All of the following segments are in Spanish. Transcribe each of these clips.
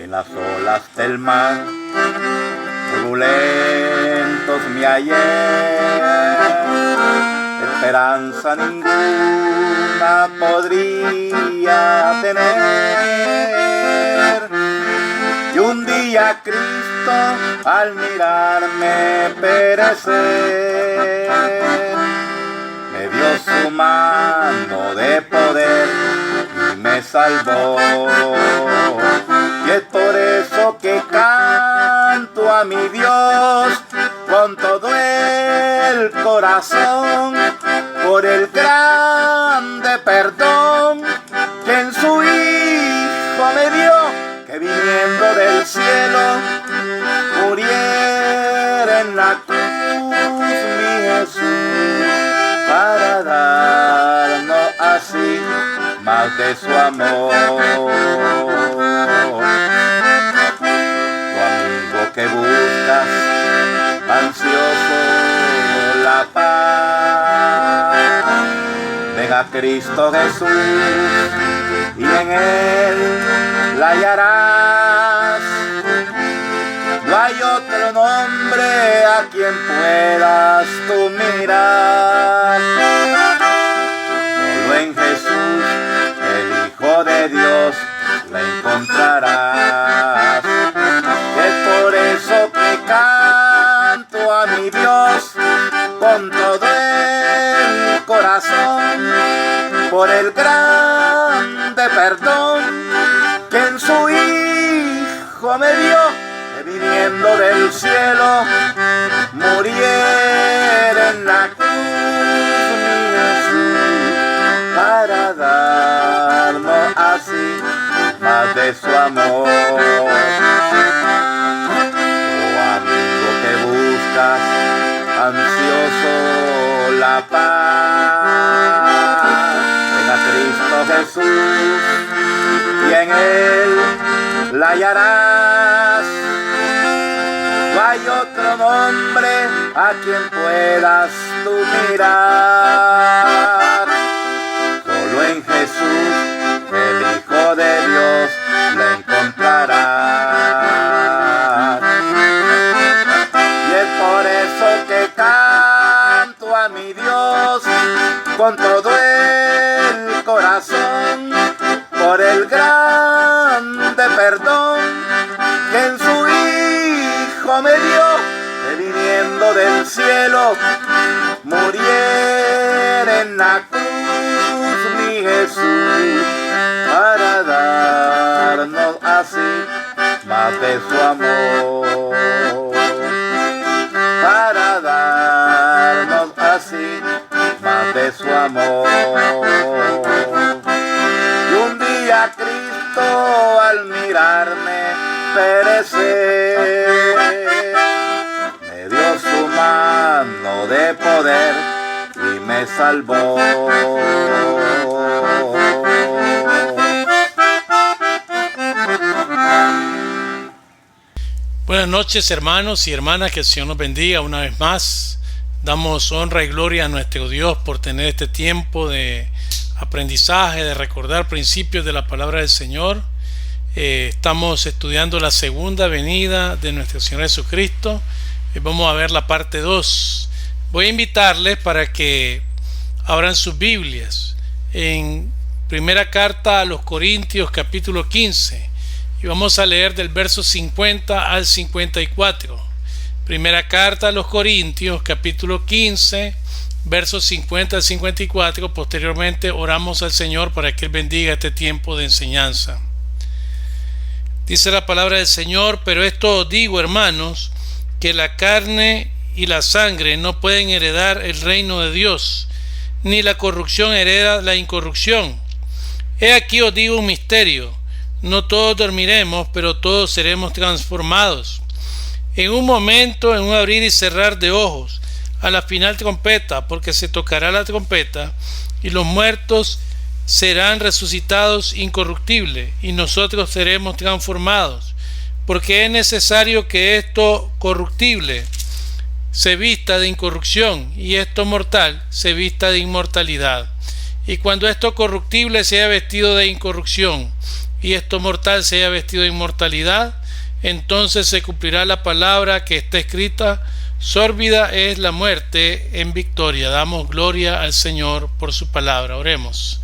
en las olas del mar, turbulentos me hallé, esperanza ninguna podría tener. Y un día Cristo al mirarme perecer, me dio su mano de poder y me salvó. Y es por eso que canto a mi Dios con todo el corazón, por el grande perdón que en su Hijo me dio, que viniendo del cielo muriera en la cruz mi Jesús, para darnos así más de su amor. Tu amigo que buscas, ansioso la paz, ven a Cristo Jesús y en Él la hallarás. No hay otro nombre a quien puedas tú mirar, solo en Jesús, el Hijo de Dios, la encontrarás. Es por eso que canto a mi Dios con todo el corazón, por el grande perdón que en su Hijo me dio, que viniendo del cielo muriera en la cruz mi Jesús, para darnos así más de su amor. Oh amigo que buscas, ansioso la paz, ven a Cristo Jesús y en Él la hallarás. No hay otro nombre a quien puedas tú mirar, solo en Jesús, el Hijo de Dios, la encontrarás. Y es por eso que canto a mi Dios con todo el corazón, por el grande perdón que en su Hijo me dio, que viniendo del cielo muriera en la cruz mi Jesús, para darnos así más de su amor, para darnos así más de su amor. Y un día Cristo al mirarme perecer, me dio su mano de poder y me salvó. Buenas noches, hermanos y hermanas, que el Señor nos bendiga una vez más. Damos honra y gloria a nuestro Dios por tener este tiempo de aprendizaje, de recordar principios de la palabra del Señor. Estamos estudiando la segunda venida de nuestro Señor Jesucristo. Vamos a ver la parte 2. Voy a invitarles para que abran sus Biblias en primera carta a los Corintios, capítulo 15, y vamos a leer del verso 50 al 54. Primera carta a los Corintios, capítulo 15, versos 50 al 54. Posteriormente oramos al Señor para que Él bendiga este tiempo de enseñanza. Dice la palabra del Señor: pero esto os digo, hermanos, que la carne y la sangre no pueden heredar el reino de Dios, ni la corrupción hereda la incorrupción. He aquí os digo un misterio: no todos dormiremos, pero todos seremos transformados. En un momento, en un abrir y cerrar de ojos, a la final trompeta, porque se tocará la trompeta, y los muertos serán resucitados incorruptibles, y nosotros seremos transformados, porque es necesario que esto corruptible se vista de incorrupción, y esto mortal se vista de inmortalidad. Y cuando esto corruptible sea vestido de incorrupción, y esto mortal se haya vestido de inmortalidad, entonces se cumplirá la palabra que está escrita: sórbida es la muerte en victoria. Damos gloria al Señor por su palabra. Oremos.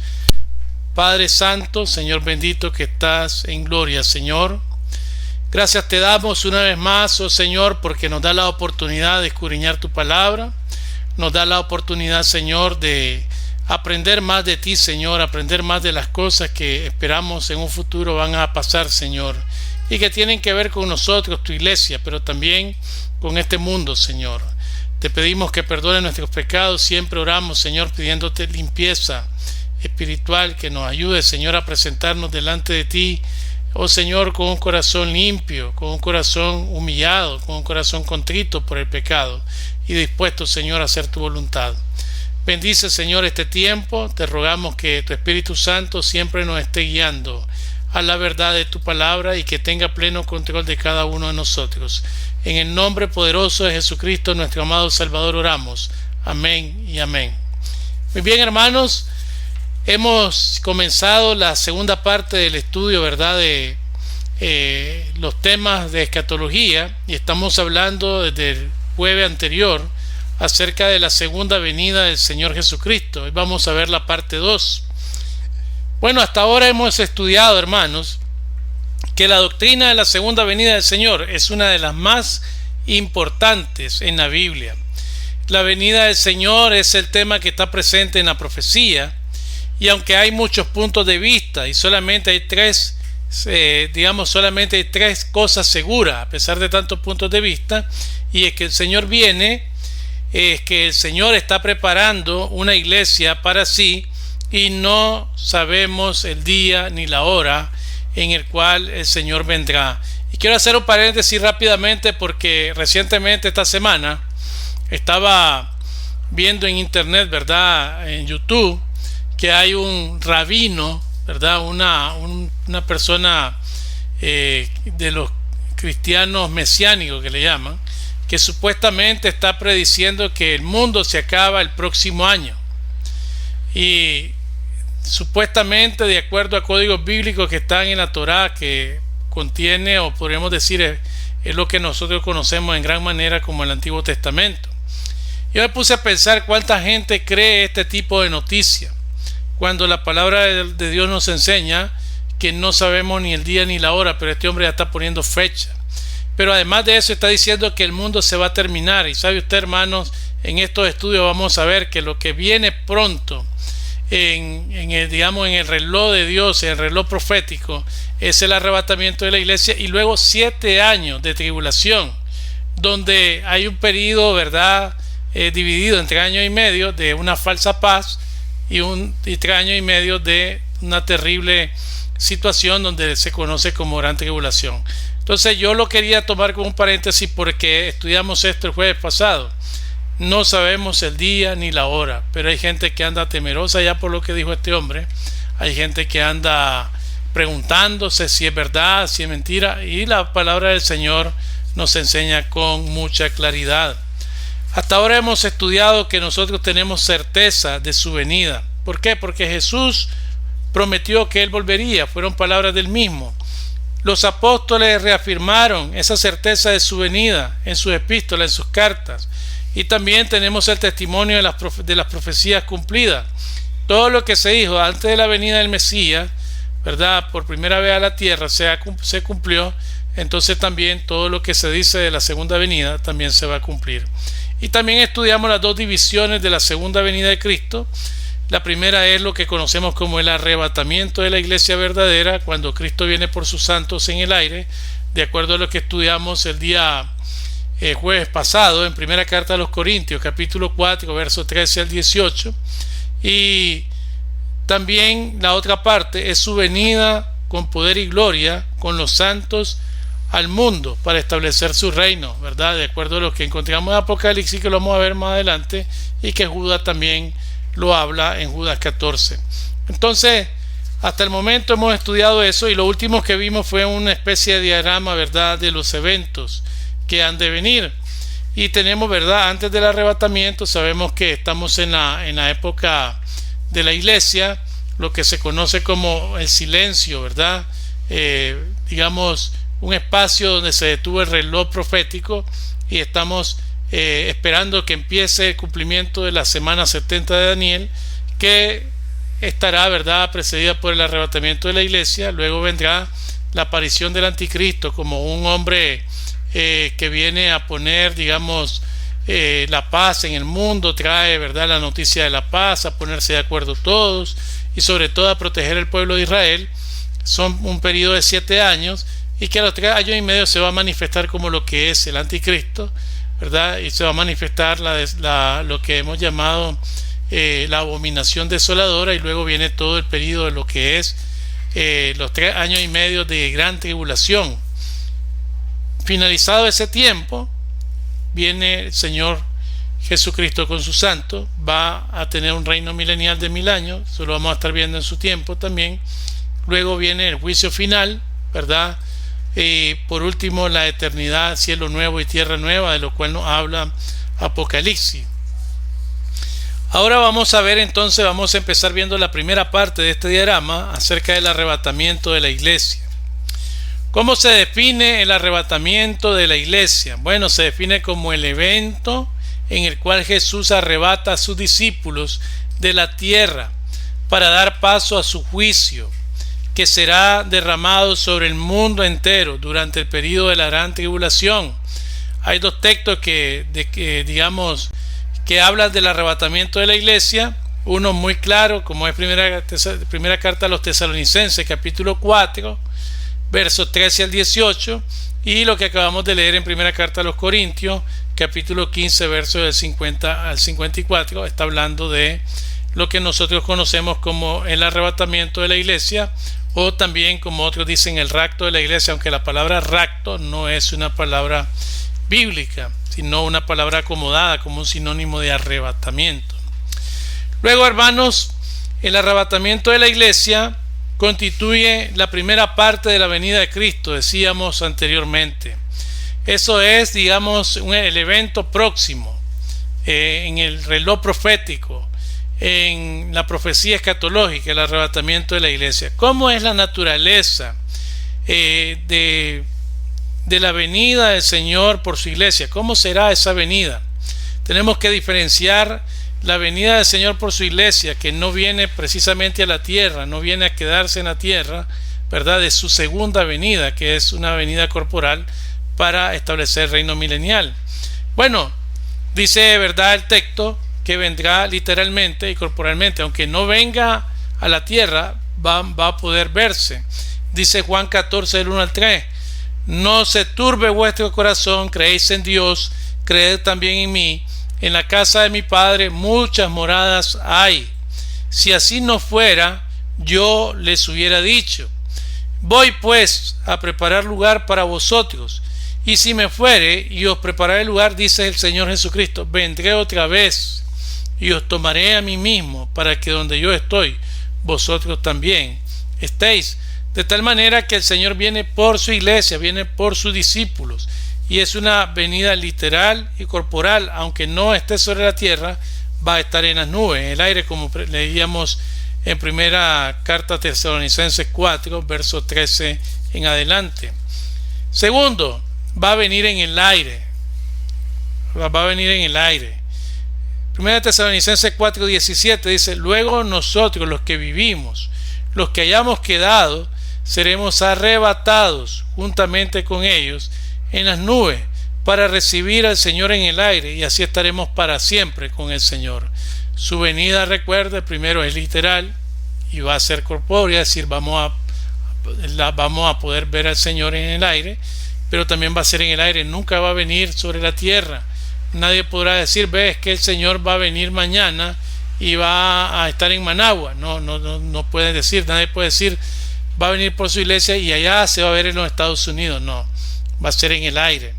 Padre Santo, Señor bendito que estás en gloria, Señor, gracias te damos una vez más, oh Señor, porque nos da la oportunidad de escudriñar tu palabra, nos da la oportunidad, Señor, de aprender más de ti, Señor, aprender más de las cosas que esperamos en un futuro van a pasar, Señor, y que tienen que ver con nosotros, tu iglesia, pero también con este mundo, Señor. Te pedimos que perdones nuestros pecados, siempre oramos, Señor, pidiéndote limpieza espiritual, que nos ayude, Señor, a presentarnos delante de ti, oh Señor, con un corazón limpio, con un corazón humillado, con un corazón contrito por el pecado y dispuesto, Señor, a hacer tu voluntad. Bendice, Señor, este tiempo. Te rogamos que tu Espíritu Santo siempre nos esté guiando a la verdad de tu palabra y que tenga pleno control de cada uno de nosotros. En el nombre poderoso de Jesucristo, nuestro amado Salvador, oramos. Amén y amén. Muy bien, hermanos, hemos comenzado la segunda parte del estudio, ¿verdad?, de los temas de escatología, y estamos hablando desde el jueves anterior acerca de la segunda venida del Señor Jesucristo. Hoy vamos a ver la parte 2. Bueno, hasta ahora hemos estudiado, hermanos, que la doctrina de la segunda venida del Señor es una de las más importantes en la Biblia. La venida del Señor es el tema que está presente en la profecía, y aunque hay muchos puntos de vista y solamente hay tres cosas seguras a pesar de tantos puntos de vista, y es que el Señor viene, es que el Señor está preparando una iglesia para sí y no sabemos el día ni la hora en el cual el Señor vendrá. Y quiero hacer un paréntesis rápidamente porque recientemente esta semana estaba viendo en internet, ¿verdad?, en YouTube, que hay un rabino, ¿verdad?, una persona de los cristianos mesiánicos que le llaman, que supuestamente está prediciendo que el mundo se acaba el próximo año, y supuestamente de acuerdo a códigos bíblicos que están en la Torá, que contiene, o podríamos decir es lo que nosotros conocemos en gran manera como el Antiguo Testamento. Yo me puse a pensar cuánta gente cree este tipo de noticias, cuando la palabra de Dios nos enseña que no sabemos ni el día ni la hora, pero este hombre ya está poniendo fecha. Pero además de eso está diciendo que el mundo se va a terminar. Y sabe usted, hermanos, en estos estudios vamos a ver que lo que viene pronto en el reloj de Dios, en el reloj profético, es el arrebatamiento de la iglesia, y luego 7 años de tribulación, donde hay un periodo, ¿verdad?, dividido entre año y medio de una falsa paz y 3 años y medio de una terrible situación donde se conoce como gran tribulación. Entonces yo lo quería tomar como un paréntesis porque estudiamos esto el jueves pasado. No sabemos el día ni la hora, pero hay gente que anda temerosa ya por lo que dijo este hombre. Hay gente que anda preguntándose si es verdad, si es mentira, y la palabra del Señor nos enseña con mucha claridad. Hasta ahora hemos estudiado que nosotros tenemos certeza de su venida. ¿Por qué? Porque Jesús prometió que Él volvería. Fueron palabras del mismo. Los apóstoles reafirmaron esa certeza de su venida en sus epístolas, en sus cartas. Y también tenemos el testimonio de las profecías cumplidas. Todo lo que se dijo antes de la venida del Mesías, ¿verdad?, por primera vez a la tierra se cumplió. Entonces también todo lo que se dice de la segunda venida también se va a cumplir. Y también estudiamos las dos divisiones de la segunda venida de Cristo. La primera es lo que conocemos como el arrebatamiento de la iglesia verdadera, cuando Cristo viene por sus santos en el aire, de acuerdo a lo que estudiamos el día jueves pasado en primera carta a los Corintios, capítulo 4, versos 13 al 18. Y también la otra parte es su venida con poder y gloria con los santos al mundo para establecer su reino, ¿verdad?, de acuerdo a lo que encontramos en Apocalipsis, que lo vamos a ver más adelante, y que Judas también lo habla en Judas 14. Entonces, hasta el momento hemos estudiado eso, y lo último que vimos fue una especie de diagrama, ¿verdad?, de los eventos que han de venir. Y tenemos, ¿verdad?, antes del arrebatamiento, sabemos que estamos en la época de la iglesia, lo que se conoce como el silencio, ¿verdad?, digamos, un espacio donde se detuvo el reloj profético, y estamos esperando que empiece el cumplimiento de la semana 70 de Daniel, que estará, ¿verdad?, precedida por el arrebatamiento de la iglesia. Luego vendrá la aparición del anticristo como un hombre que viene a poner, digamos, la paz en el mundo, trae, ¿verdad?, la noticia de la paz, a ponerse de acuerdo todos y sobre todo a proteger el pueblo de Israel. Son un periodo de 7 años, y que a los 3 años y medio se va a manifestar como lo que es el anticristo, ¿verdad? Y se va a manifestar lo que hemos llamado la abominación desoladora, y luego viene todo el periodo de lo que es los 3 años y medio de gran tribulación. Finalizado ese tiempo, viene el Señor Jesucristo con sus santos, va a tener un reino milenial de 1000 años, eso lo vamos a estar viendo en su tiempo también. Luego viene el juicio final, ¿verdad? Y por último, la eternidad, cielo nuevo y tierra nueva, de lo cual nos habla Apocalipsis. Ahora vamos a ver, entonces, vamos a empezar viendo la primera parte de este diagrama acerca del arrebatamiento de la iglesia. ¿Cómo se define el arrebatamiento de la iglesia? Bueno, se define como el evento en el cual Jesús arrebata a sus discípulos de la tierra para dar paso a su juicio, que será derramado sobre el mundo entero durante el periodo de la gran tribulación. Hay 2 textos que hablan del arrebatamiento de la iglesia. Uno muy claro, como es primera carta a los Tesalonicenses, capítulo 4, versos 13 al 18, y lo que acabamos de leer en primera carta a los Corintios, capítulo 15, versos del 50 al 54, está hablando de lo que nosotros conocemos como el arrebatamiento de la iglesia, o también, como otros dicen, el rapto de la iglesia, aunque la palabra rapto no es una palabra bíblica, sino una palabra acomodada como un sinónimo de arrebatamiento. Luego, hermanos, el arrebatamiento de la iglesia constituye la primera parte de la venida de Cristo, decíamos anteriormente. Eso es, digamos, el evento próximo en el reloj profético, en la profecía escatológica, el arrebatamiento de la iglesia. ¿Cómo es la naturaleza de la venida del Señor por su iglesia? ¿Cómo será esa venida? Tenemos que diferenciar la venida del Señor por su iglesia, que no viene precisamente a la tierra, no viene a quedarse en la tierra, ¿verdad?, de su segunda venida, que es una venida corporal para establecer el reino milenial. Bueno, dice, ¿verdad?, el texto que vendrá literalmente y corporalmente, aunque no venga a la tierra, va a poder verse. Dice Juan 14, del 1 al 3, no se turbe vuestro corazón, creéis en Dios, creed también en mí. En la casa de mi Padre muchas moradas hay. Si así no fuera, yo les hubiera dicho. Voy pues a preparar lugar para vosotros. Y si me fuere y os prepararé lugar, dice el Señor Jesucristo, vendré otra vez y os tomaré a mí mismo, para que donde yo estoy, vosotros también estéis. De tal manera que el Señor viene por su iglesia, viene por sus discípulos, y es una venida literal y corporal. Aunque no esté sobre la tierra, va a estar en las nubes, en el aire, como leíamos en primera carta a Tesalonicenses 4, verso 13 en adelante. Segundo, va a venir en el aire. Va a venir en el aire. Primera Tesalonicenses 4:17 dice, luego nosotros, los que vivimos, los que hayamos quedado, seremos arrebatados juntamente con ellos en las nubes para recibir al Señor en el aire, y así estaremos para siempre con el Señor. Su venida, recuerde, primero es literal y va a ser corpórea, es decir, vamos a poder ver al Señor en el aire, pero también va a ser en el aire, nunca va a venir sobre la tierra. Nadie podrá decir, ves que el Señor va a venir mañana y va a estar en Managua. No puede decir, nadie puede decir, va a venir por su iglesia y allá se va a ver en los Estados Unidos. No, va a ser en el aire.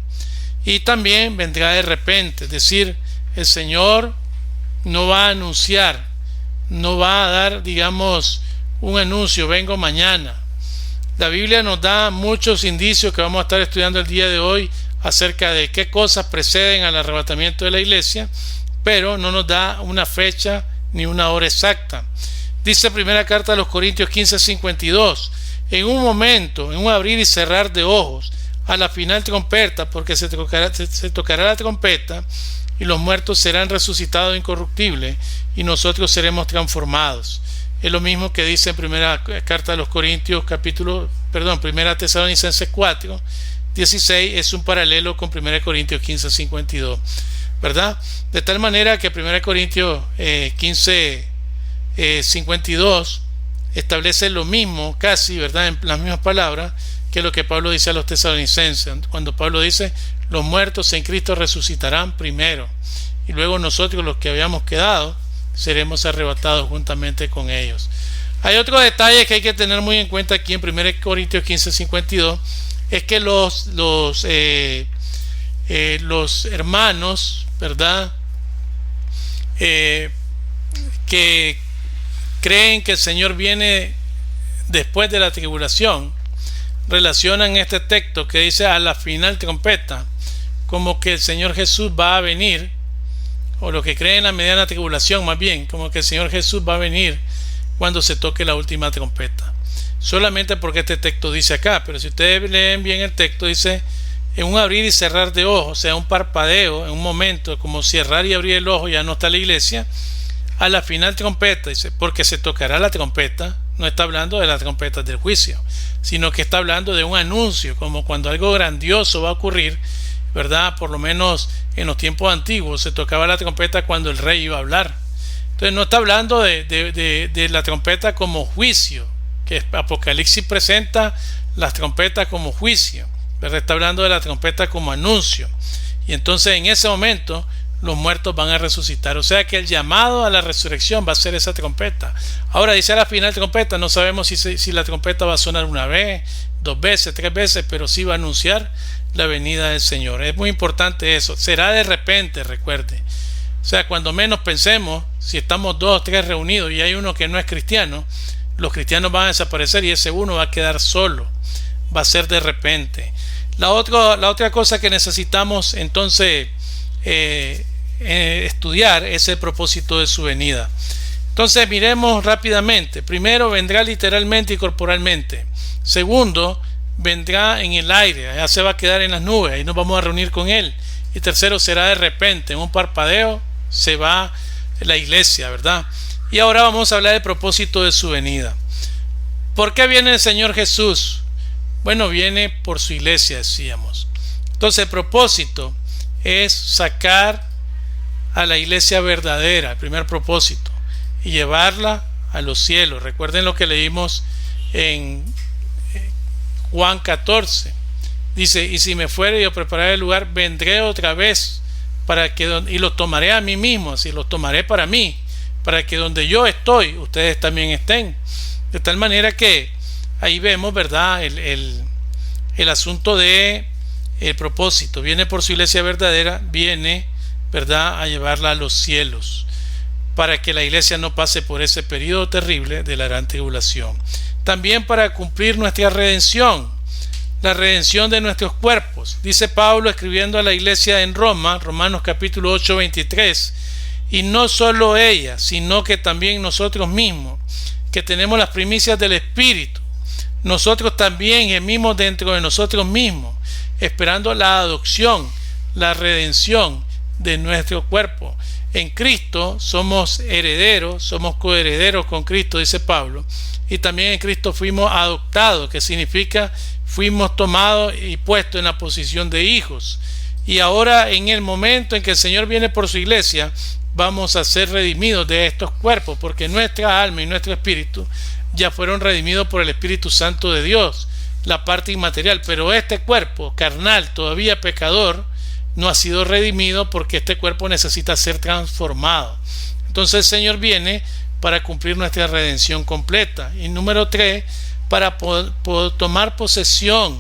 Y también vendrá de repente, es decir, el Señor no va a anunciar, no va a dar, digamos, un anuncio, vengo mañana. La Biblia nos da muchos indicios que vamos a estar estudiando el día de hoy acerca de qué cosas preceden al arrebatamiento de la iglesia, pero no nos da una fecha ni una hora exacta. Dice primera carta a los Corintios 15:52, en un momento, en un abrir y cerrar de ojos, a la final trompeta, porque se tocará la trompeta y los muertos serán resucitados incorruptibles y nosotros seremos transformados. Es lo mismo que dice en primera carta de los Corintios primera Tesalonicenses 4, 16, es un paralelo con 1 Corintios 15, 52, ¿verdad? De tal manera que 1 Corintios 15, 52 establece lo mismo, casi, ¿verdad?, en las mismas palabras que lo que Pablo dice a los tesalonicenses, cuando Pablo dice: los muertos en Cristo resucitarán primero, y luego nosotros, los que habíamos quedado, seremos arrebatados juntamente con ellos. Hay otro detalle que hay que tener muy en cuenta aquí en 1 Corintios 15, 52, es que los hermanos, ¿verdad?, que creen que el Señor viene después de la tribulación, relacionan este texto que dice a la final trompeta como que el Señor Jesús va a venir, o lo que creen en la mediana tribulación, más bien como que el Señor Jesús va a venir cuando se toque la última trompeta, solamente porque este texto dice acá. Pero si ustedes leen bien el texto, dice en un abrir y cerrar de ojos, o sea, un parpadeo, en un momento, como cerrar y abrir el ojo, ya no está la iglesia, a la final trompeta, dice, porque se tocará la trompeta. No está hablando de las trompetas del juicio, sino que está hablando de un anuncio, como cuando algo grandioso va a ocurrir, ¿verdad? Por lo menos en los tiempos antiguos se tocaba la trompeta cuando el rey iba a hablar. Entonces no está hablando de la trompeta como juicio, que Apocalipsis presenta las trompetas como juicio, pero está hablando de la trompeta como anuncio. Y entonces en ese momento los muertos van a resucitar. O sea que el llamado a la resurrección va a ser esa trompeta. Ahora dice a la final trompeta, no sabemos si la trompeta va a sonar una vez, 2 veces, 3 veces, pero sí va a anunciar la venida del Señor. Es muy importante eso. Será de repente, recuerde. O sea, cuando menos pensemos, si estamos 2 o 3 reunidos y hay uno que no es cristiano, los cristianos van a desaparecer y ese uno va a quedar solo. Va a ser de repente. La otra cosa que necesitamos entonces estudiar es el propósito de su venida. Entonces miremos rápidamente. Primero, vendrá literalmente y corporalmente. Segundo, vendrá en el aire, ya se va a quedar en las nubes y nos vamos a reunir con él. Y tercero, será de repente, en un parpadeo se va la iglesia, ¿verdad? Y ahora vamos a hablar del propósito de su venida. ¿Por qué viene el Señor Jesús? Bueno, viene por su iglesia, decíamos. Entonces el propósito es sacar a la iglesia verdadera, el primer propósito, y llevarla a los cielos. Recuerden lo que leímos en Juan 14. Dice: y si me fuere y os prepararé el lugar, vendré otra vez y los tomaré a mí mismo, así los tomaré para mí, para que donde yo estoy, ustedes también estén. De tal manera que ahí vemos, ¿verdad?, el asunto de el propósito. Viene por su iglesia verdadera, viene, ¿verdad?, a llevarla a los cielos, para que la iglesia no pase por ese periodo terrible de la gran tribulación. También para cumplir nuestra redención, la redención de nuestros cuerpos. Dice Pablo escribiendo a la iglesia en Roma, Romanos capítulo 8, 23, y no solo ella, sino que también nosotros mismos, que tenemos las primicias del Espíritu, nosotros también gemimos dentro de nosotros mismos, esperando la adopción, la redención de nuestro cuerpo. En Cristo somos herederos, somos coherederos con Cristo, dice Pablo, y también en Cristo fuimos adoptados, que significa fuimos tomados y puestos en la posición de hijos. Y ahora, en el momento en que el Señor viene por su iglesia, vamos a ser redimidos de estos cuerpos, porque nuestra alma y nuestro espíritu ya fueron redimidos por el Espíritu Santo de Dios, la parte inmaterial. Pero este cuerpo carnal, todavía pecador, no ha sido redimido, porque este cuerpo necesita ser transformado. Entonces el Señor viene para cumplir nuestra redención completa. Y número 3, para poder tomar posesión.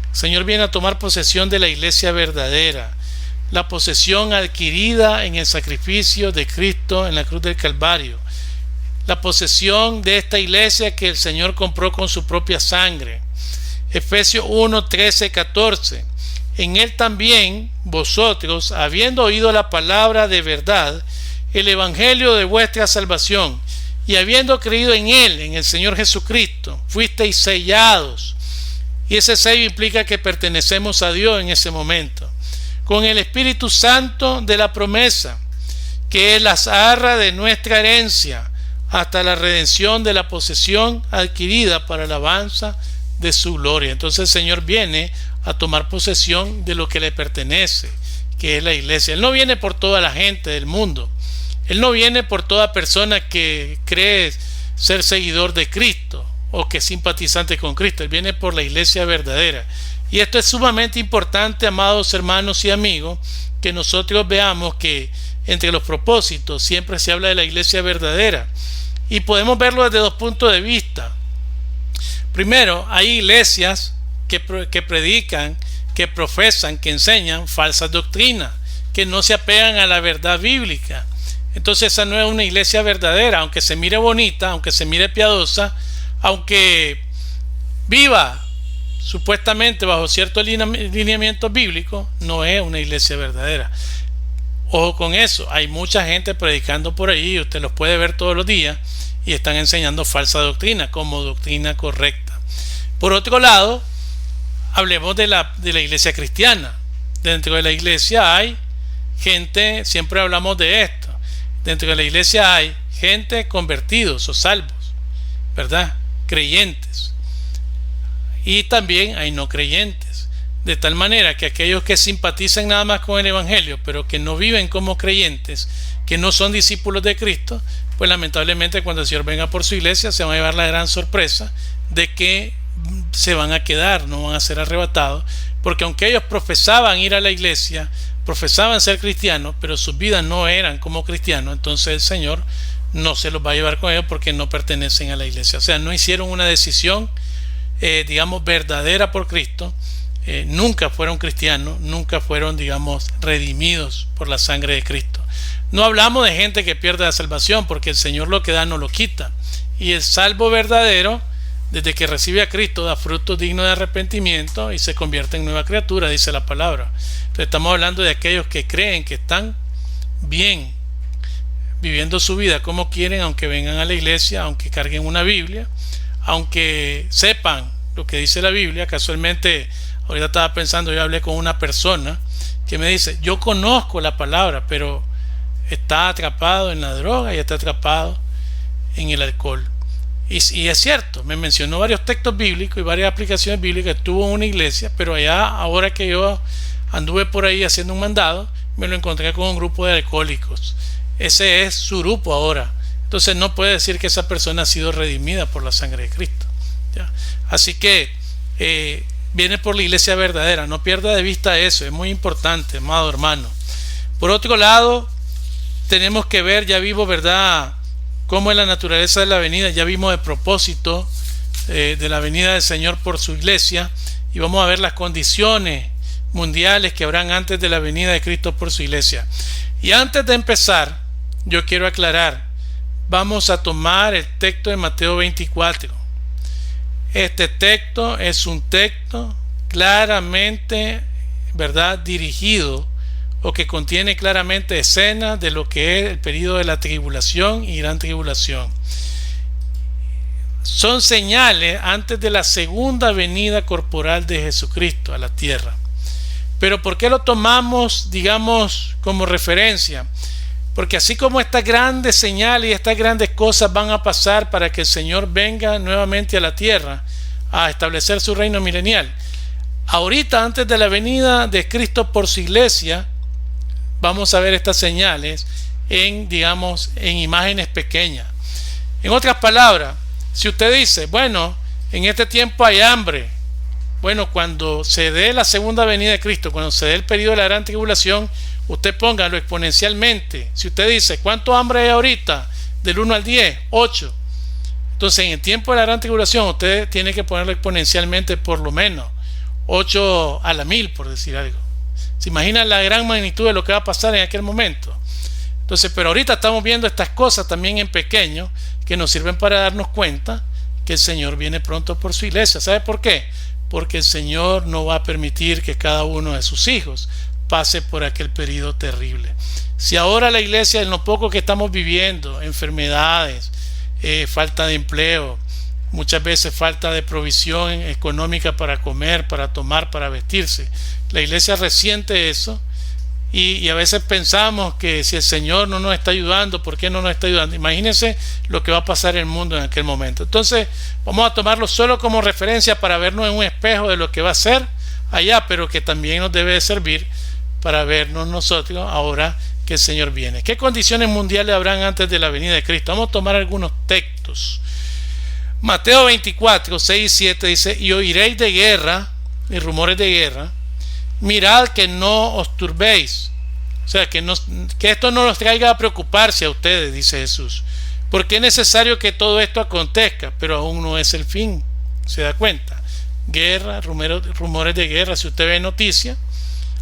El Señor viene a tomar posesión de la iglesia verdadera, la posesión adquirida en el sacrificio de Cristo en la cruz del Calvario, la posesión de esta iglesia que el Señor compró con su propia sangre. Efesios 1, 13, 14. En él también vosotros, habiendo oído la palabra de verdad, el evangelio de vuestra salvación, y habiendo creído en Él, en el Señor Jesucristo, fuisteis sellados. Y ese sello implica que pertenecemos a Dios en ese momento, con el Espíritu Santo de la promesa, que es la arra de nuestra herencia, hasta la redención de la posesión adquirida para la alabanza de su gloria. Entonces el Señor viene a tomar posesión de lo que le pertenece, que es la iglesia. Él no viene por toda la gente del mundo. Él no viene por toda persona que cree ser seguidor de Cristo o que es simpatizante con Cristo. Él viene por la iglesia verdadera. Y esto es sumamente importante, amados hermanos y amigos, que nosotros veamos que entre los propósitos siempre se habla de la iglesia verdadera. Y podemos verlo desde dos puntos de vista. Primero, hay iglesias que predican, que profesan, que enseñan falsas doctrinas, que no se apegan a la verdad bíblica. Entonces esa no es una iglesia verdadera, aunque se mire bonita, aunque se mire piadosa, aunque viva supuestamente bajo ciertos lineamientos bíblicos, no es una iglesia verdadera. Ojo con eso, hay mucha gente predicando por ahí, usted los puede ver todos los días, y están enseñando falsa doctrina como doctrina correcta. Por otro lado, hablemos de la iglesia cristiana. Dentro de la iglesia hay gente, siempre hablamos de esto, dentro de la iglesia hay gente convertidos o salvos, ¿verdad? Creyentes. Y también hay no creyentes. De tal manera que aquellos que simpatizan nada más con el evangelio, pero que no viven como creyentes, que no son discípulos de Cristo, pues lamentablemente cuando el Señor venga por su iglesia se van a llevar la gran sorpresa de que se van a quedar, no van a ser arrebatados, porque aunque ellos profesaban ir a la iglesia, profesaban ser cristianos, pero sus vidas no eran como cristianos, entonces el Señor no se los va a llevar con ellos porque no pertenecen a la iglesia. O sea, no hicieron una decisión digamos verdadera por Cristo, nunca fueron cristianos, nunca fueron, digamos, redimidos por la sangre de Cristo. No hablamos de gente que pierde la salvación, porque el Señor lo que da no lo quita, y el salvo verdadero, desde que recibe a Cristo, da frutos dignos de arrepentimiento y se convierte en nueva criatura, dice la palabra. Entonces estamos hablando de aquellos que creen que están bien, viviendo su vida como quieren, aunque vengan a la iglesia, aunque carguen una Biblia, aunque sepan lo que dice la Biblia. Casualmente ahorita estaba pensando, yo hablé con una persona que me dice, yo conozco la palabra, pero está atrapado en la droga y está atrapado en el alcohol. Y es cierto, me mencionó varios textos bíblicos y varias aplicaciones bíblicas. Estuvo en una iglesia, pero allá, ahora que yo anduve por ahí haciendo un mandado, me lo encontré con un grupo de alcohólicos. Ese es su grupo ahora. Entonces no puede decir que esa persona ha sido redimida por la sangre de Cristo, ¿ya? Así que viene por la iglesia verdadera. No pierda de vista eso, es muy importante, amado hermano. Por otro lado, tenemos que ver, ya vimos, ¿verdad?, cómo es la naturaleza de la venida. Ya vimos el propósito de la venida del Señor por su iglesia, y vamos a ver las condiciones mundiales que habrán antes de la venida de Cristo por su iglesia. Y antes de empezar, yo quiero aclarar, vamos a tomar el texto de Mateo 24. Este texto es un texto claramente, ¿verdad?, dirigido, o que contiene claramente escenas de lo que es el periodo de la tribulación y gran tribulación. Son señales antes de la segunda venida corporal de Jesucristo a la tierra. Pero ¿por qué lo tomamos, digamos, como referencia? Porque así como estas grandes señales y estas grandes cosas van a pasar para que el Señor venga nuevamente a la tierra a establecer su reino milenial, ahorita, antes de la venida de Cristo por su iglesia, vamos a ver estas señales en, digamos, en imágenes pequeñas. En otras palabras, si usted dice, bueno, en este tiempo hay hambre, bueno, cuando se dé la segunda venida de Cristo, cuando se dé el periodo de la gran tribulación, usted póngalo exponencialmente. Si usted dice, ¿cuánto hambre hay ahorita? Del 1 al 10, 8. Entonces, en el tiempo de la gran tribulación, usted tiene que ponerlo exponencialmente, por lo menos 8 a la 1000, por decir algo. ¿Se imagina la gran magnitud de lo que va a pasar en aquel momento? Entonces, pero ahorita estamos viendo estas cosas también en pequeño, que nos sirven para darnos cuenta que el Señor viene pronto por su iglesia. ¿Sabe por qué? Porque el Señor no va a permitir que cada uno de sus hijos pase por aquel periodo terrible. Si ahora la iglesia, en lo poco que estamos viviendo, enfermedades, falta de empleo, muchas veces falta de provisión económica para comer, para tomar, para vestirse. La iglesia resiente eso y a veces pensamos que si el Señor no nos está ayudando, ¿por qué no nos está ayudando? Imagínense lo que va a pasar en el mundo en aquel momento. Entonces vamos a tomarlo solo como referencia para vernos en un espejo de lo que va a ser allá, pero que también nos debe de servir para vernos nosotros ahora que el Señor viene. ¿Qué condiciones mundiales habrán antes de la venida de Cristo? Vamos a tomar algunos textos. Mateo 24, 6 y 7 dice: y oiréis de guerra y rumores de guerra, mirad que no os turbéis. O sea, que esto no los traiga a preocuparse a ustedes, dice Jesús, porque es necesario que todo esto acontezca, pero aún no es el fin. ¿Se da cuenta? Guerra, rumores de guerra. Si usted ve noticias,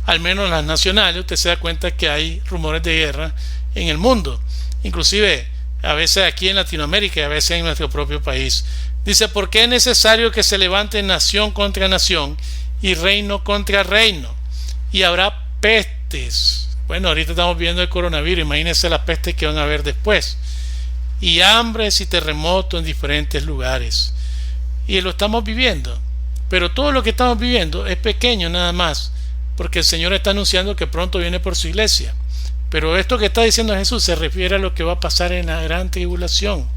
al menos las nacionales, usted se da cuenta que hay rumores de guerra en el mundo, inclusive a veces aquí en Latinoamérica y a veces en nuestro propio país. Dice: porque es necesario que se levante nación contra nación y reino contra reino, y habrá pestes. Bueno, ahorita estamos viendo el coronavirus, imagínense las pestes que van a haber después, y hambres y terremotos en diferentes lugares, y lo estamos viviendo. Pero todo lo que estamos viviendo es pequeño nada más, porque el Señor está anunciando que pronto viene por su iglesia. Pero esto que está diciendo Jesús se refiere a lo que va a pasar en la gran tribulación.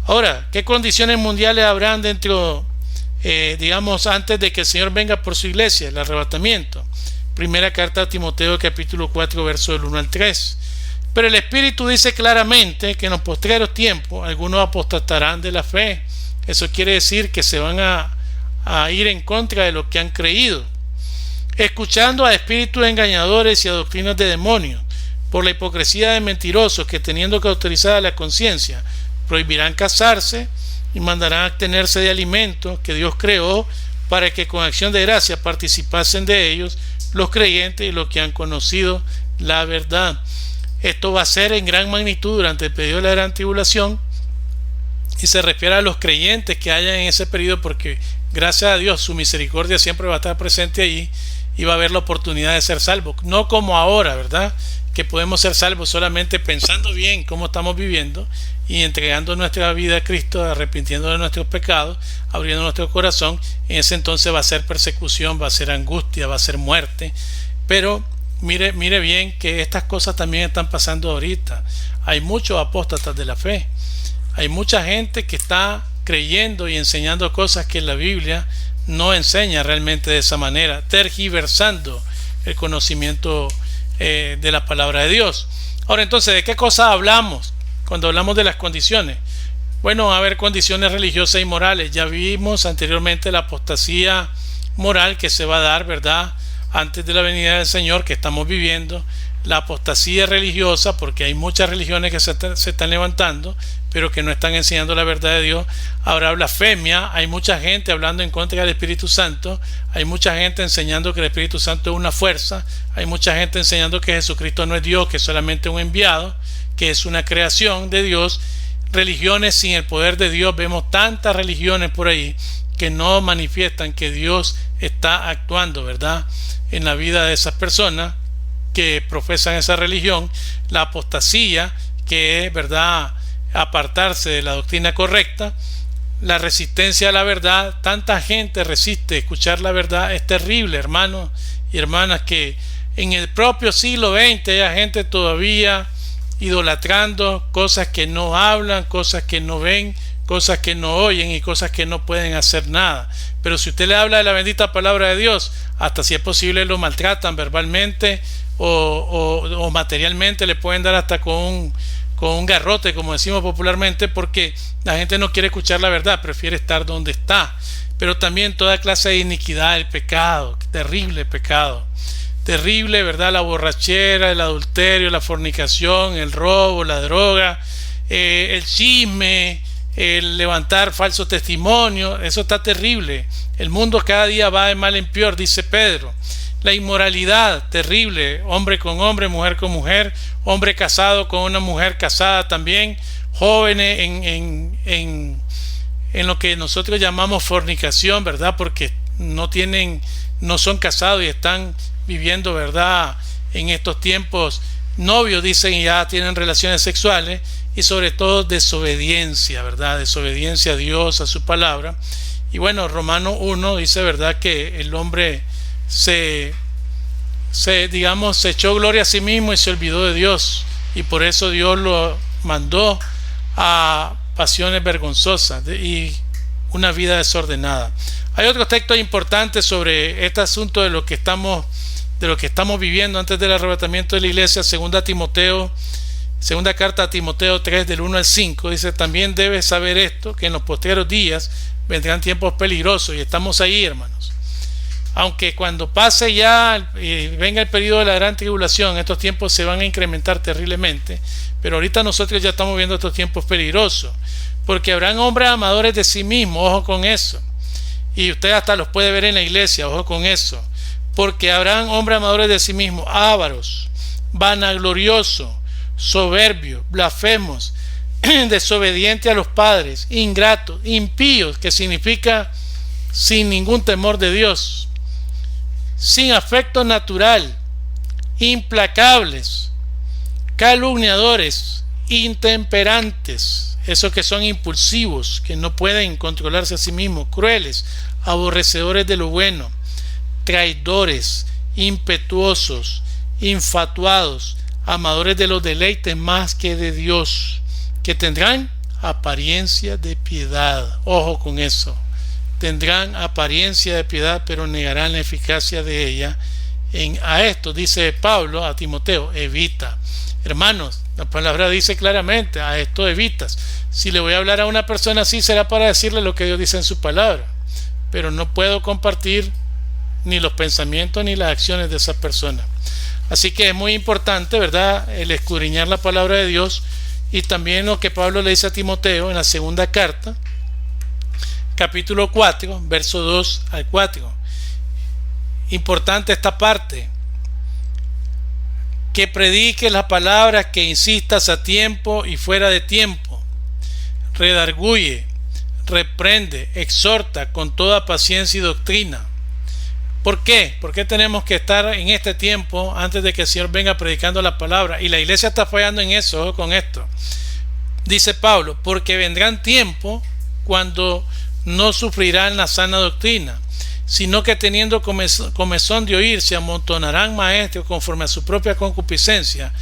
Ahora, ¿qué condiciones mundiales habrán dentro, antes de que el Señor venga por su iglesia? El arrebatamiento. Primera carta a Timoteo, capítulo 4, verso del 1 al 3. Pero el Espíritu dice claramente que en los postreros tiempos algunos apostatarán de la fe. Eso quiere decir que se van a ir en contra de lo que han creído, escuchando a espíritus engañadores y a doctrinas de demonios, por la hipocresía de mentirosos que, teniendo cauterizada la conciencia, prohibirán casarse y mandarán abstenerse de alimentos que Dios creó para que con acción de gracia participasen de ellos los creyentes y los que han conocido la verdad. Esto va a ser en gran magnitud durante el periodo de la gran tribulación, y se refiere a los creyentes que hayan en ese periodo, porque gracias a Dios su misericordia siempre va a estar presente allí y va a haber la oportunidad de ser salvos. No como ahora, ¿verdad?, que podemos ser salvos solamente pensando bien cómo estamos viviendo y entregando nuestra vida a Cristo, arrepintiendo de nuestros pecados, abriendo nuestro corazón. En ese entonces va a ser persecución, va a ser angustia, va a ser muerte. Pero mire bien que estas cosas también están pasando ahorita. Hay muchos apóstatas de la fe, hay mucha gente que está creyendo y enseñando cosas que la Biblia no enseña realmente de esa manera, tergiversando el conocimiento de la palabra de Dios. Ahora, entonces, ¿de qué cosas hablamos cuando hablamos de las condiciones? Bueno, va a haber condiciones religiosas y morales. Ya vimos anteriormente la apostasía moral que se va a dar, ¿verdad?, antes de la venida del Señor, que estamos viviendo. La apostasía religiosa, porque hay muchas religiones que se están levantando, pero que no están enseñando la verdad de Dios. Habrá blasfemia, hay mucha gente hablando en contra del Espíritu Santo, hay mucha gente enseñando que el Espíritu Santo es una fuerza, hay mucha gente enseñando que Jesucristo no es Dios, que es solamente un enviado, que es una creación de Dios. Religiones sin el poder de Dios. Vemos tantas religiones por ahí que no manifiestan que Dios está actuando, ¿verdad?, en la vida de esas personas que profesan esa religión. La apostasía, que es, ¿verdad?, apartarse de la doctrina correcta. La resistencia a la verdad. Tanta gente resiste escuchar la verdad. Es terrible, hermanos y hermanas, que en el propio siglo XX hay gente todavía idolatrando cosas que no hablan, cosas que no ven, cosas que no oyen y cosas que no pueden hacer nada. Pero si usted le habla de la bendita palabra de Dios, hasta si es posible lo maltratan verbalmente o materialmente. Le pueden dar hasta con un garrote, como decimos popularmente, porque la gente no quiere escuchar la verdad, prefiere estar donde está. Pero también toda clase de iniquidad, el pecado, terrible pecado, terrible, ¿verdad?, la borrachera, el adulterio, la fornicación, el robo, la droga, el chisme, el levantar falsos testimonios. Eso está terrible. El mundo cada día va de mal en peor, dice Pedro. La inmoralidad, terrible, hombre con hombre, mujer con mujer, hombre casado con una mujer casada también, jóvenes en lo que nosotros llamamos fornicación, ¿verdad?, porque no son casados y están viviendo, ¿verdad?, en estos tiempos novios, dicen, y ya tienen relaciones sexuales, y sobre todo desobediencia, ¿verdad? Desobediencia a Dios, a su palabra. Y bueno, Romanos 1 dice, ¿verdad?, que el hombre se echó gloria a sí mismo y se olvidó de Dios, y por eso Dios lo mandó a pasiones vergonzosas y una vida desordenada. Hay otros textos importantes sobre este asunto de lo que estamos viviendo antes del arrebatamiento de la iglesia. Segunda carta a Timoteo 3 del 1 al 5 dice: también debes saber esto, que en los postreros días vendrán tiempos peligrosos. Y estamos ahí, hermanos. Aunque cuando pase ya y venga el periodo de la gran tribulación, estos tiempos se van a incrementar terriblemente, pero ahorita nosotros ya estamos viendo estos tiempos peligrosos, porque habrán hombres amadores de sí mismos, ojo con eso, y usted hasta los puede ver en la iglesia, ojo con eso, porque habrán hombres amadores de sí mismos, ávaros, vanagloriosos, soberbios, blasfemos, desobedientes a los padres, ingratos, impíos, que significa sin ningún temor de Dios, sin afecto natural, implacables, calumniadores, intemperantes, esos que son impulsivos, que no pueden controlarse a sí mismos, crueles, aborrecedores de lo bueno, traidores, impetuosos, infatuados, amadores de los deleites más que de Dios, que tendrán apariencia de piedad. Ojo con eso. Tendrán apariencia de piedad, pero negarán la eficacia de ella. A esto dice Pablo a Timoteo: evita. Hermanos, la palabra dice claramente: a esto evitas. Si le voy a hablar a una persona así, será para decirle lo que Dios dice en su palabra, pero no puedo compartir ni los pensamientos ni las acciones de esa persona. Así que es muy importante, ¿verdad?, el escudriñar la palabra de Dios, y también lo que Pablo le dice a Timoteo en la segunda carta, capítulo 4, verso 2 al 4. Importante esta parte: que prediques las palabras, que insistas a tiempo y fuera de tiempo, redarguye, reprende, exhorta con toda paciencia y doctrina. ¿Por qué? ¿Por qué tenemos que estar en este tiempo antes de que el Señor venga predicando la palabra? Y la iglesia está fallando en eso, ojo con esto. Dice Pablo: porque vendrán tiempos cuando no sufrirán la sana doctrina, sino que teniendo comezón de oír, se amontonarán maestros conforme a su propia concupiscencia,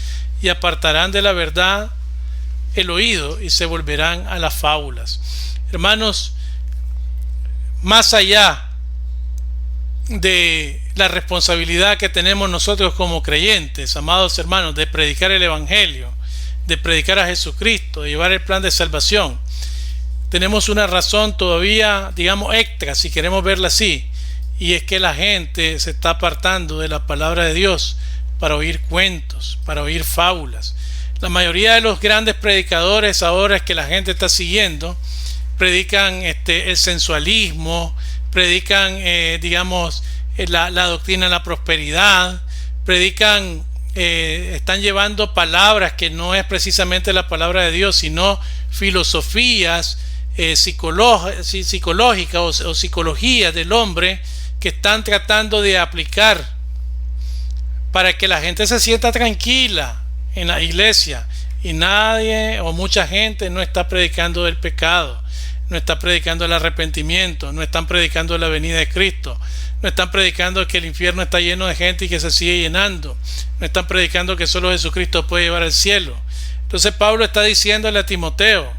y apartarán de la verdad el oído y se volverán a las fábulas. Hermanos, más allá de la responsabilidad que tenemos nosotros como creyentes, amados hermanos, de predicar el evangelio, de predicar a Jesucristo, de llevar el plan de salvación, tenemos una razón todavía, digamos, extra, si queremos verla así, y es que la gente se está apartando de la palabra de Dios para oír cuentos, para oír fábulas. La mayoría de los grandes predicadores ahora es que la gente está siguiendo, predican el sensualismo, predican la doctrina de la prosperidad, predican, están llevando palabras que no es precisamente la palabra de Dios, sino filosofías psicológicas o psicología del hombre, que están tratando de aplicar para que la gente se sienta tranquila en la iglesia, y nadie o mucha gente no está predicando del pecado, no está predicando el arrepentimiento, no están predicando la venida de Cristo, no están predicando que el infierno está lleno de gente y que se sigue llenando, no están predicando que solo Jesucristo puede llevar al cielo. Entonces Pablo está diciéndole a Timoteo: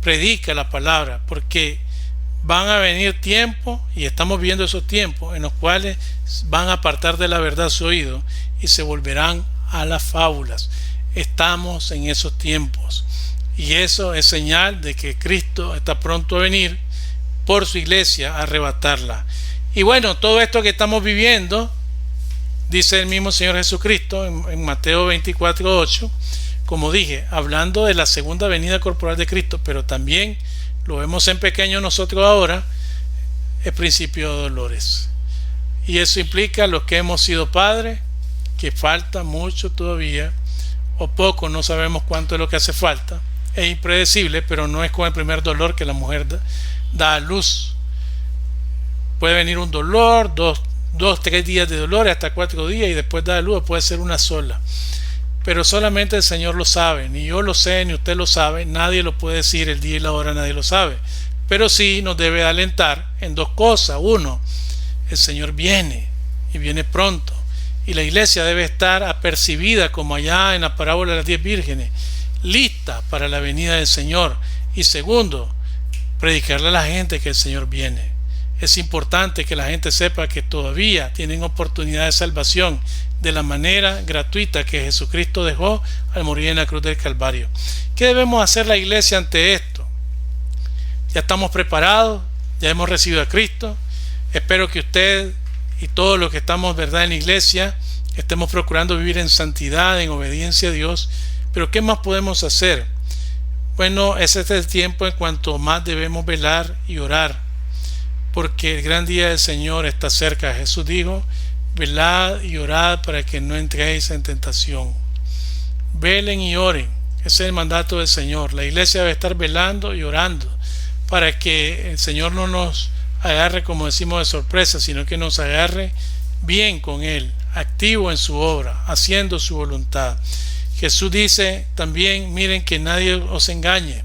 predica la palabra, porque van a venir tiempos, y estamos viendo esos tiempos, en los cuales van a apartar de la verdad su oído y se volverán a las fábulas. Estamos en esos tiempos, y eso es señal de que Cristo está pronto a venir por su iglesia a arrebatarla. Y bueno, todo esto que estamos viviendo, dice el mismo Señor Jesucristo en Mateo 24:8, como dije, hablando de la segunda venida corporal de Cristo, pero también lo vemos en pequeño nosotros ahora, el principio de dolores. Y eso implica los que hemos sido padres, que falta mucho todavía, o poco, no sabemos cuánto es lo que hace falta. Es impredecible, pero no es con el primer dolor que la mujer da a luz. Puede venir un dolor, 2, 3 días de dolor, hasta 4 días, y después da a luz, puede ser una sola. pero solamente el Señor lo sabe. Ni yo lo sé, ni usted lo sabe. Nadie lo puede decir, el día y la hora nadie lo sabe. Pero sí nos debe alentar en dos cosas. Uno, el Señor viene y viene pronto. Y la iglesia debe estar apercibida, como allá en la parábola de las 10 vírgenes, lista para la venida del Señor. Y segundo, predicarle a la gente que el Señor viene. Es importante que la gente sepa que todavía tienen oportunidad de salvación de la manera gratuita que Jesucristo dejó al morir en la cruz del Calvario. ¿Qué debemos hacer la iglesia ante esto? Ya estamos preparados, ya hemos recibido a Cristo. Espero que usted y todos los que estamos, ¿verdad?, en la iglesia estemos procurando vivir en santidad, en obediencia a Dios. Pero ¿qué más podemos hacer? Bueno, ese es el tiempo en cuanto más debemos velar y orar, porque el gran día del Señor está cerca. Jesús dijo: velad y orad para que no entréis en tentación. Velen y oren. Ese es el mandato del Señor. La iglesia debe estar velando y orando para que el Señor no nos agarre, como decimos, de sorpresa, sino que nos agarre bien con Él, activo en su obra, haciendo su voluntad. Jesús dice también: miren que nadie os engañe.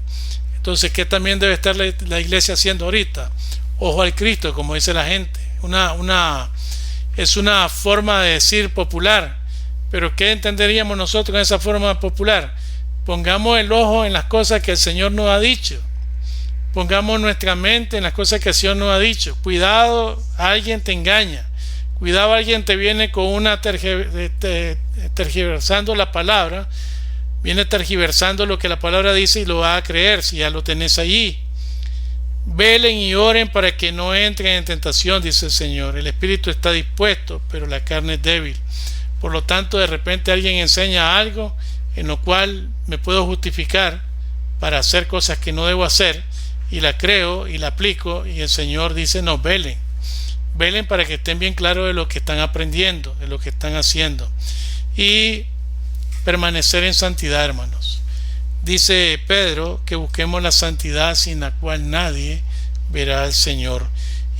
Entonces, ¿qué también debe estar la iglesia haciendo ahorita? Ojo al Cristo, como dice la gente. Es una forma de decir popular, pero ¿qué entenderíamos nosotros con esa forma popular? Pongamos el ojo en las cosas que el Señor nos ha dicho. Pongamos nuestra mente en las cosas que el Señor nos ha dicho. Cuidado, alguien te engaña. Cuidado, alguien te viene con una tergiversando la palabra. Viene tergiversando lo que la palabra dice y lo va a creer si ya lo tenés allí. Velen y oren para que no entren en tentación, dice el Señor. El espíritu está dispuesto, pero la carne es débil. Por lo tanto, de repente alguien enseña algo en lo cual me puedo justificar para hacer cosas que no debo hacer, y la creo y la aplico, y el Señor dice: no, velen. Velen para que estén bien claros de lo que están aprendiendo, de lo que están haciendo, y permanecer en santidad, hermanos. Dice Pedro que busquemos la santidad sin la cual nadie verá al Señor.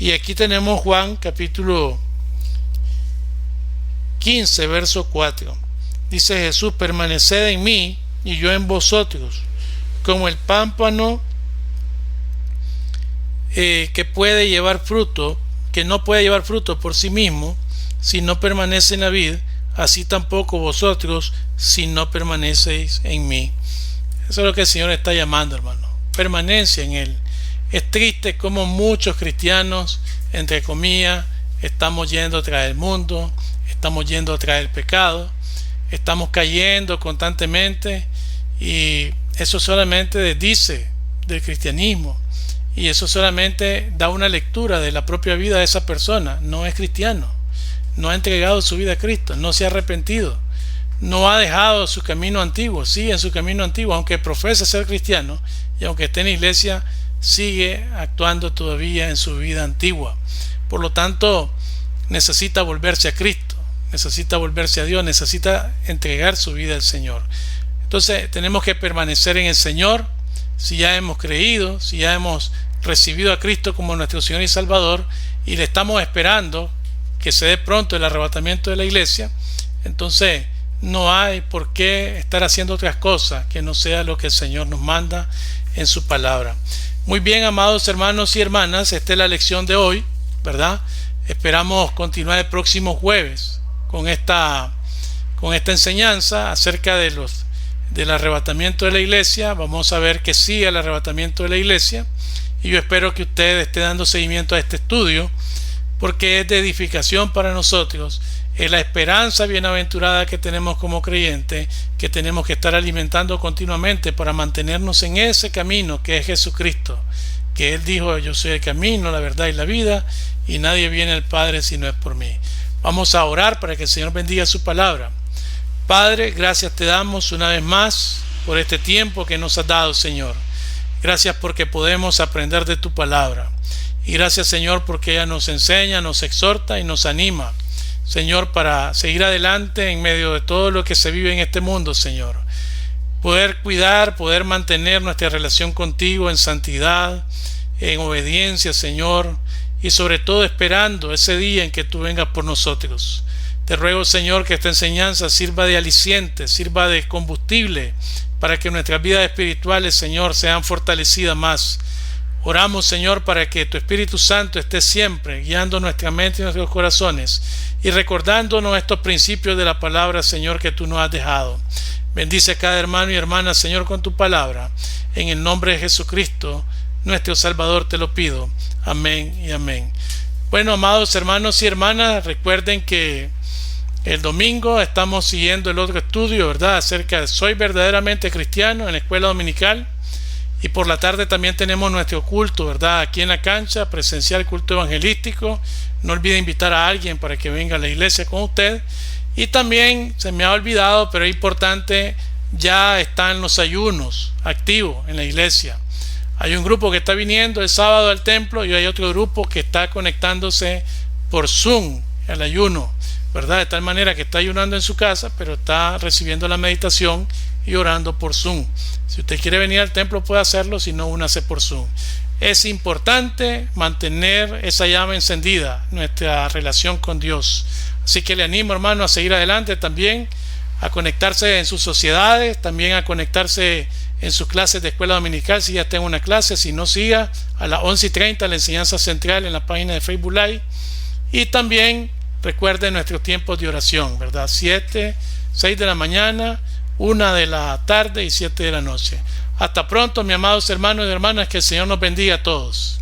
Y aquí tenemos Juan capítulo 15, verso 4. Dice Jesús: permaneced en mí y yo en vosotros, como el pámpano que no puede llevar fruto por sí mismo si no permanece en la vid, así tampoco vosotros si no permanecéis en mí. Eso es lo que el Señor está llamando, hermano. Permanencia en Él. Es triste como muchos cristianos, entre comillas, estamos yendo tras el mundo, estamos yendo tras el pecado, estamos cayendo constantemente, y eso solamente desdice del cristianismo, y eso solamente da una lectura de la propia vida de esa persona. No es cristiano, no ha entregado su vida a Cristo, no se ha arrepentido, no ha dejado su camino antiguo, sigue en su camino antiguo, aunque profesa ser cristiano y aunque esté en la iglesia, sigue actuando todavía en su vida antigua. Por lo tanto, necesita volverse a Cristo, necesita volverse a Dios, necesita entregar su vida al Señor. Entonces tenemos que permanecer en el Señor. Si ya hemos creído, si ya hemos recibido a Cristo como nuestro Señor y Salvador, y le estamos esperando que se dé pronto el arrebatamiento de la iglesia, entonces no hay por qué estar haciendo otras cosas que no sea lo que el Señor nos manda en su palabra. Muy bien, amados hermanos y hermanas, esta es la lección de hoy, ¿verdad? Esperamos continuar el próximo jueves con esta enseñanza acerca del arrebatamiento de la iglesia. Vamos a ver que sigue el arrebatamiento de la iglesia, y yo espero que usted esté dando seguimiento a este estudio, porque es de edificación para nosotros. Es la esperanza bienaventurada que tenemos como creyentes, que tenemos que estar alimentando continuamente para mantenernos en ese camino que es Jesucristo, que Él dijo: yo soy el camino, la verdad y la vida, y nadie viene al Padre si no es por mí. Vamos a orar para que el Señor bendiga su palabra. Padre, gracias te damos una vez más por este tiempo que nos has dado, Señor. Gracias porque podemos aprender de tu palabra. Y gracias, Señor, porque ella nos enseña, nos exhorta y nos anima, Señor, para seguir adelante en medio de todo lo que se vive en este mundo, Señor. Poder cuidar, poder mantener nuestra relación contigo en santidad, en obediencia, Señor, y sobre todo esperando ese día en que tú vengas por nosotros. Te ruego, Señor, que esta enseñanza sirva de aliciente, sirva de combustible para que nuestras vidas espirituales, Señor, sean fortalecidas más. Oramos, Señor, para que tu Espíritu Santo esté siempre guiando nuestra mente y nuestros corazones y recordándonos estos principios de la palabra, Señor, que tú nos has dejado. Bendice a cada hermano y hermana, Señor, con tu palabra. En el nombre de Jesucristo, nuestro Salvador, te lo pido. Amén y amén. Bueno, amados hermanos y hermanas, recuerden que el domingo estamos siguiendo el otro estudio, ¿verdad?, acerca de Soy verdaderamente cristiano en la escuela dominical. Y por la tarde también tenemos nuestro culto, ¿verdad?, aquí en la cancha, presencial, culto evangelístico. No olvide invitar a alguien para que venga a la iglesia con usted. Y también, se me ha olvidado, pero es importante, ya están los ayunos activos en la iglesia. Hay un grupo que está viniendo el sábado al templo y hay otro grupo que está conectándose por Zoom al ayuno, ¿verdad? De tal manera que está ayunando en su casa, pero está recibiendo la meditación y orando por Zoom. Si usted quiere venir al templo puede hacerlo, si no, únase por Zoom. Es importante mantener esa llama encendida, nuestra relación con Dios. Así que le animo, hermano, a seguir adelante también, a conectarse en sus sociedades, también a conectarse en sus clases de escuela dominical, si ya está en una clase. Si no, siga a las 11:30 la enseñanza central en la página de Facebook Live. Y también recuerde nuestros tiempos de oración, ¿verdad? 6 de la mañana, 1 de la tarde y 7 de la noche. Hasta pronto, mis amados hermanos y hermanas, que el Señor nos bendiga a todos.